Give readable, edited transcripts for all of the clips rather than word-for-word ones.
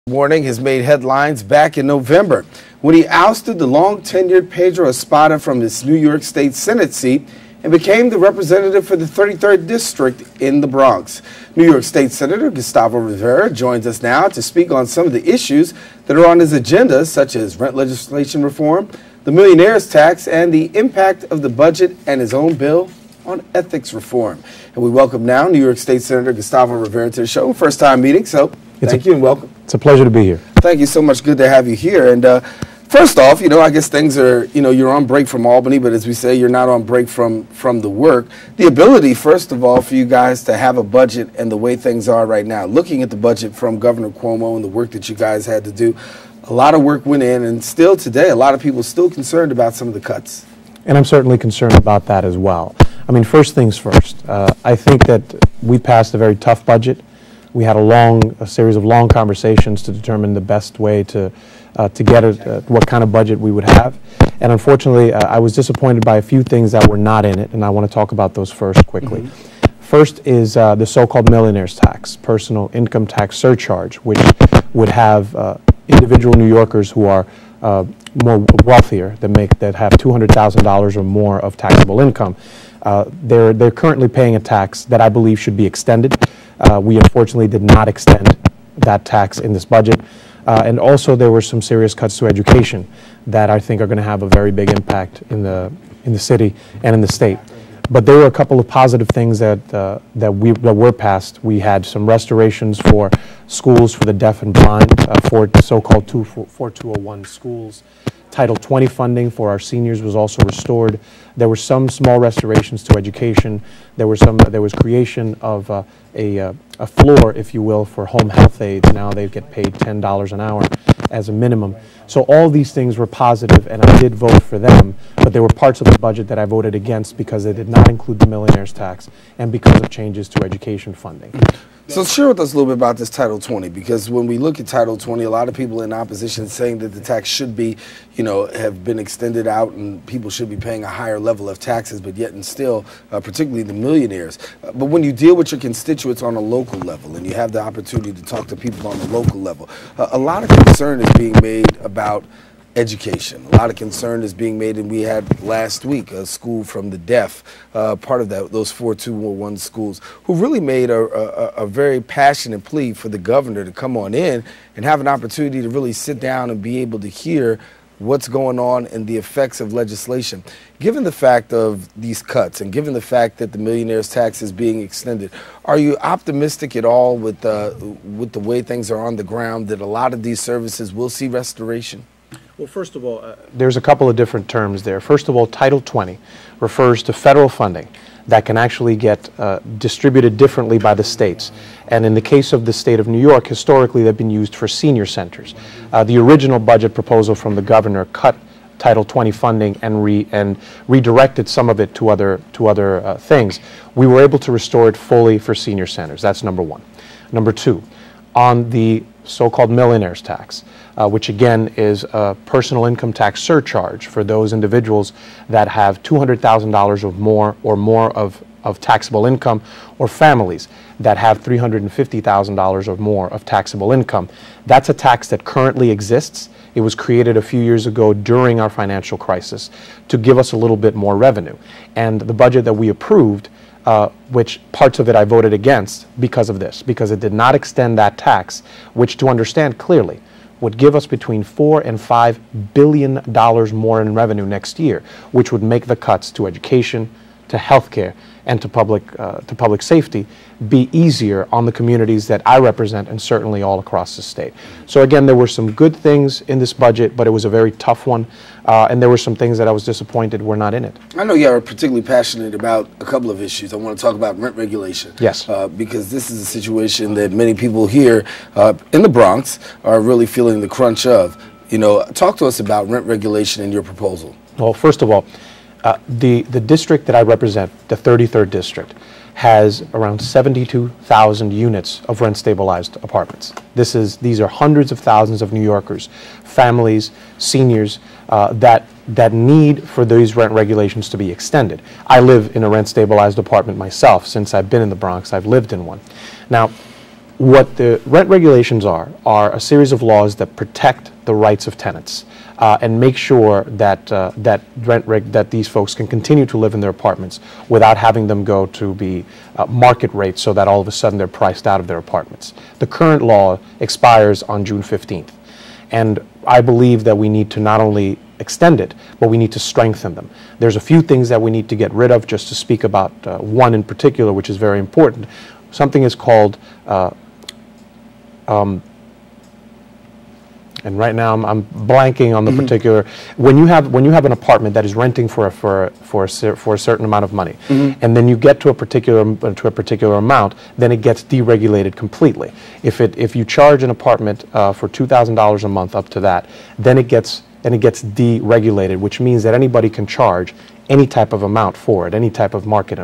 Warning has made headlines back in November when he ousted the long-tenured Pedro Espada from his New York State Senate seat and became the representative for the 33rd District in the Bronx. New York State Senator Gustavo Rivera joins us now to speak on some of the issues that are on his agenda, such as rent legislation reform, the millionaire's tax, and the impact of the budget and his own bill on ethics reform. And we welcome now New York State Senator Gustavo Rivera to the show. First time meeting, so thank you and welcome. It's a pleasure to be here. Thank you so much. Good to have you here. And first off, I guess things are, you're on break from Albany, but as we say, you're not on break from the work. The ability, first of all, for you guys to have a budget and the way things are right now, looking at the budget from Governor Cuomo and the work that you guys had to do, a lot of work went in, and still today, a lot of people are still concerned about some of the cuts. And I'm certainly concerned about that as well. I mean, first things first, I think that we passed a very tough budget. We had a series of long conversations to determine the best way to get what kind of budget we would have. And unfortunately, I was disappointed by a few things that were not in it, and I want to talk about those first quickly. First is the so-called millionaire's tax, personal income tax surcharge, which would have individual New Yorkers who are more wealthier, that have $200,000 or more of taxable income. They're currently paying a tax that I believe should be extended. We unfortunately did not extend that tax in this budget. And also there were some serious cuts to education that I think are going to have a very big impact in the city and in the state. But there were a couple of positive things that were passed. We had some restorations for schools for the deaf and blind, for so-called 4201 schools. Title 20 funding for our seniors was also restored. There were some small restorations to education. There was creation of a floor, if you will, for home health aides. Now they get paid $10 an hour as a minimum. So all these things were positive, and I did vote for them. But there were parts of the budget that I voted against because they did not include the millionaire's tax and because of changes to education funding. So share with us a little bit about this Title 20, because when we look at Title 20, a lot of people in opposition saying that the tax should be, have been extended out and people should be paying a higher level of taxes, but yet and still, particularly the millionaires. But when you deal with your constituents on a local level and you have the opportunity to talk to people on the local level, a lot of concern is being made about education. A lot of concern is being made, and we had last week a school from the deaf, part of those 4201 schools, who really made a very passionate plea for the governor to come on in and have an opportunity to really sit down and be able to hear what's going on and the effects of legislation. Given the fact of these cuts and given the fact that the millionaire's tax is being extended, are you optimistic at all with the way things are on the ground that a lot of these services will see restoration? Well, first of all, there's a couple of different terms there. First of all, Title 20 refers to federal funding that can actually get distributed differently by the states. And in the case of the state of New York, historically they've been used for senior centers. The original budget proposal from the governor cut Title 20 funding and redirected some of it to other things. We were able to restore it fully for senior centers. That's number one. Number two, on the so-called millionaire's tax, which again is a personal income tax surcharge for those individuals that have $200,000 or more of taxable income, or families that have $350,000 or more of taxable income. That's a tax that currently exists. It was created a few years ago during our financial crisis to give us a little bit more revenue. And the budget that we approved, which parts of it I voted against because of this, because it did not extend that tax, which, to understand clearly, would give us between $4 and $5 billion more in revenue next year, which would make the cuts to education, to healthcare, and to public safety be easier on the communities that I represent and certainly all across the state. So again, there were some good things in this budget, but it was a very tough one, and there were some things that I was disappointed were not in it. I know you are particularly passionate about a couple of issues. I want to talk about rent regulation. Yes. Because this is a situation that many people here in the Bronx are really feeling the crunch of. Talk to us about rent regulation in your proposal. Well, first of all, the district that I represent, the 33rd District, has around 72,000 units of rent-stabilized apartments. These are hundreds of thousands of New Yorkers, families, seniors, that need for these rent regulations to be extended. I live in a rent-stabilized apartment myself. Since I've been in the Bronx, I've lived in one. Now, What the rent regulations are a series of laws that protect the rights of tenants and make sure that that these folks can continue to live in their apartments without having them go to be market rates, so that all of a sudden they're priced out of their apartments. The current law expires on June 15th, and I believe that we need to not only extend it, but we need to strengthen them. There's a few things that we need to get rid of, just to speak about one in particular, which is very important. Something is called and right now I'm blanking on the particular. When you have an apartment that is renting for a certain amount of money, and then you get to a particular amount, then it gets deregulated completely. If you charge an apartment for $2,000 a month up to that, then it gets deregulated, which means that anybody can charge any type of amount for it, any type of market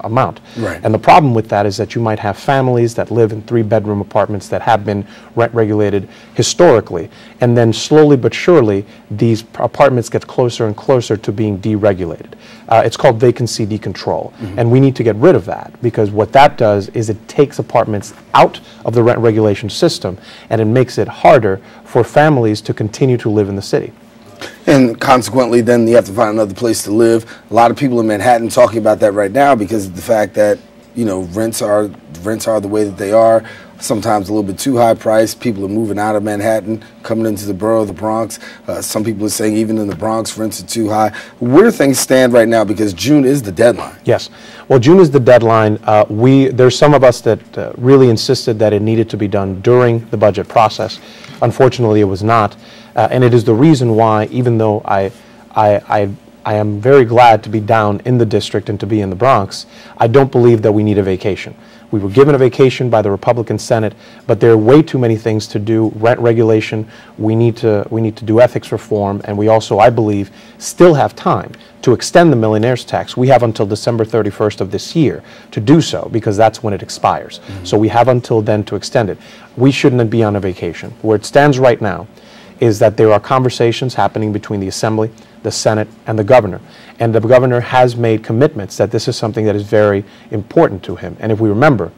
amount. Right. And the problem with that is that you might have families that live in 3-bedroom apartments that have been rent regulated historically, and then slowly but surely these apartments get closer and closer to being deregulated. It's called vacancy decontrol, and we need to get rid of that, because what that does is it takes apartments out of the rent regulation system, and it makes it harder for families to continue to live in the city. And consequently, then you have to find another place to live. A lot of people in Manhattan talking about that right now because of the fact that, you know, rents are the way that they are. Sometimes a little bit too high priced. People are moving out of Manhattan, coming into the borough of the Bronx. Some people are saying even in the Bronx, rents are too high. Where do things stand right now? Because June is the deadline. Yes. Well, June is the deadline. There's some of us that really insisted that it needed to be done during the budget process. Unfortunately, it was not. And it is the reason why, even though I am very glad to be down in the district and to be in the Bronx, I don't believe that we need a vacation. We were given a vacation by the Republican Senate, but there are way too many things to do. Rent regulation, we need to do ethics reform, and we also, I believe, still have time to extend the millionaire's tax. We have until December 31st of this year to do so, because that's when it expires. So we have until then to extend it. We shouldn't be on a vacation. Where it stands right now is that there are conversations happening between the Assembly, the Senate, and the governor. And the governor has made commitments that this is something that is very important to him. And if we remember,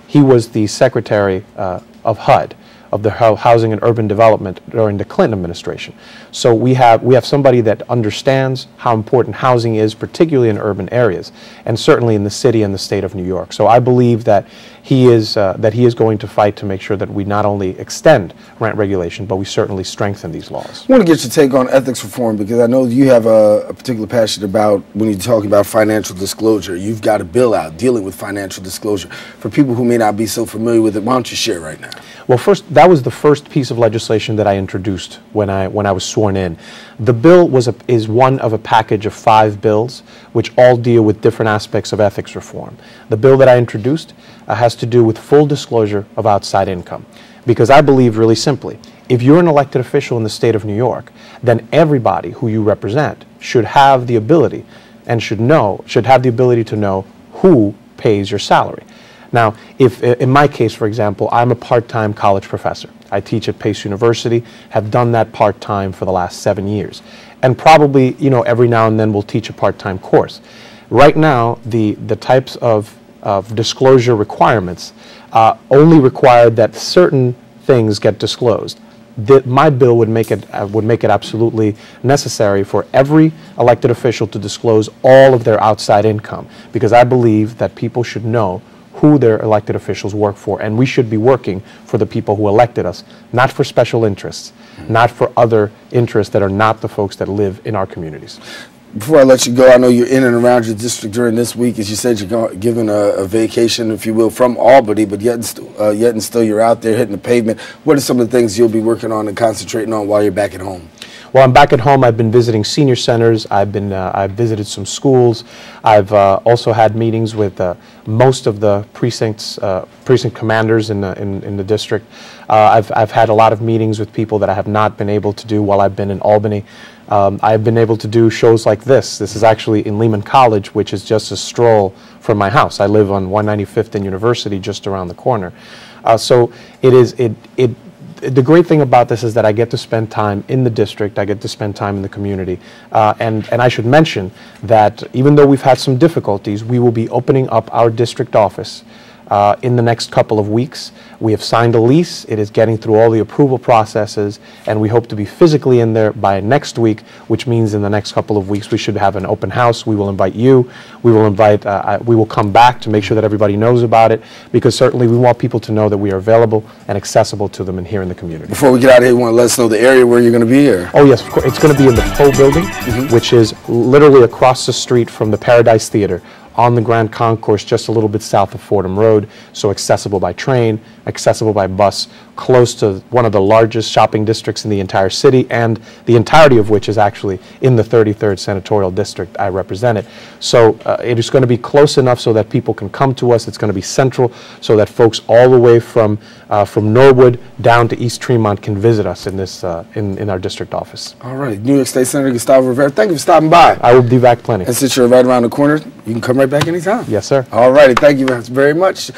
he was the Secretary of HUD, of the Housing and Urban Development, during the Clinton administration. So we have somebody that understands how important housing is, particularly in urban areas, and certainly in the city and the state of New York. So I believe that he is going to fight to make sure that we not only extend rent regulation, but we certainly strengthen these laws. I want to get your take on ethics reform, because I know you have a particular passion about, when you're talking about financial disclosure, you've got a bill out dealing with financial disclosure. For people who may not be so familiar with it, why don't you share right now? Well, first, that was the first piece of legislation that I introduced when I was sworn in. The bill is one of a package of 5 bills, which all deal with different aspects of ethics reform. The bill that I introduced has to do with full disclosure of outside income, because I believe, really simply, if you're an elected official in the state of New York, then everybody who you represent should have the ability and should have the ability to know who pays your salary. Now, if in my case, for example, I'm a part-time college professor. I teach at Pace University, have done that part-time for the last 7 years. And probably, you know, every now and then we'll teach a part-time course. Right now, the types of disclosure requirements only require that certain things get disclosed. My bill would make it absolutely necessary for every elected official to disclose all of their outside income, because I believe that people should know who their elected officials work for, and we should be working for the people who elected us, not for special interests, not for other interests that are not the folks that live in our communities. Before I let you go, I know you're in and around your district during this week. As you said, you're given a vacation, if you will, from Albany, but yet and still you're out there hitting the pavement. What are some of the things you'll be working on and concentrating on while you're back at home? Well, I'm back at home. I've been visiting senior centers. I've visited some schools. I've also had meetings with most of the precinct commanders in the district. I've had a lot of meetings with people that I have not been able to do while I've been in Albany. I've been able to do shows like this. This is actually in Lehman College, which is just a stroll from my house. I live on 195th and University, just around the corner. So the great thing about this is that I get to spend time in the district, I get to spend time in the community, and I should mention that even though we've had some difficulties, we will be opening up our district office in the next couple of weeks. We have signed a lease. It is getting through all the approval processes, and we hope to be physically in there by next week, which means in the next couple of weeks we should have an open house. We will invite you. We will come back to make sure that everybody knows about it, because certainly we want people to know that we are available and accessible to them and here in the community. Before we get out of here, you want to let us know the area where you're going to be here? Oh yes, of course. It's going to be in the Poe Building, which is literally across the street from the Paradise Theater, on the Grand Concourse, just a little bit south of Fordham Road, so accessible by train, accessible by bus, close to one of the largest shopping districts in the entire city, and the entirety of which is actually in the 33rd Senatorial District I represent it. So it is going to be close enough so that people can come to us. It's going to be central so that folks all the way from Norwood down to East Tremont can visit us in this in our district office. All right, New York State Senator Gustavo Rivera, thank you for stopping by. I will be back plenty. And since you're right around the corner, you can come right back anytime. Yes, sir. All righty, thank you very much.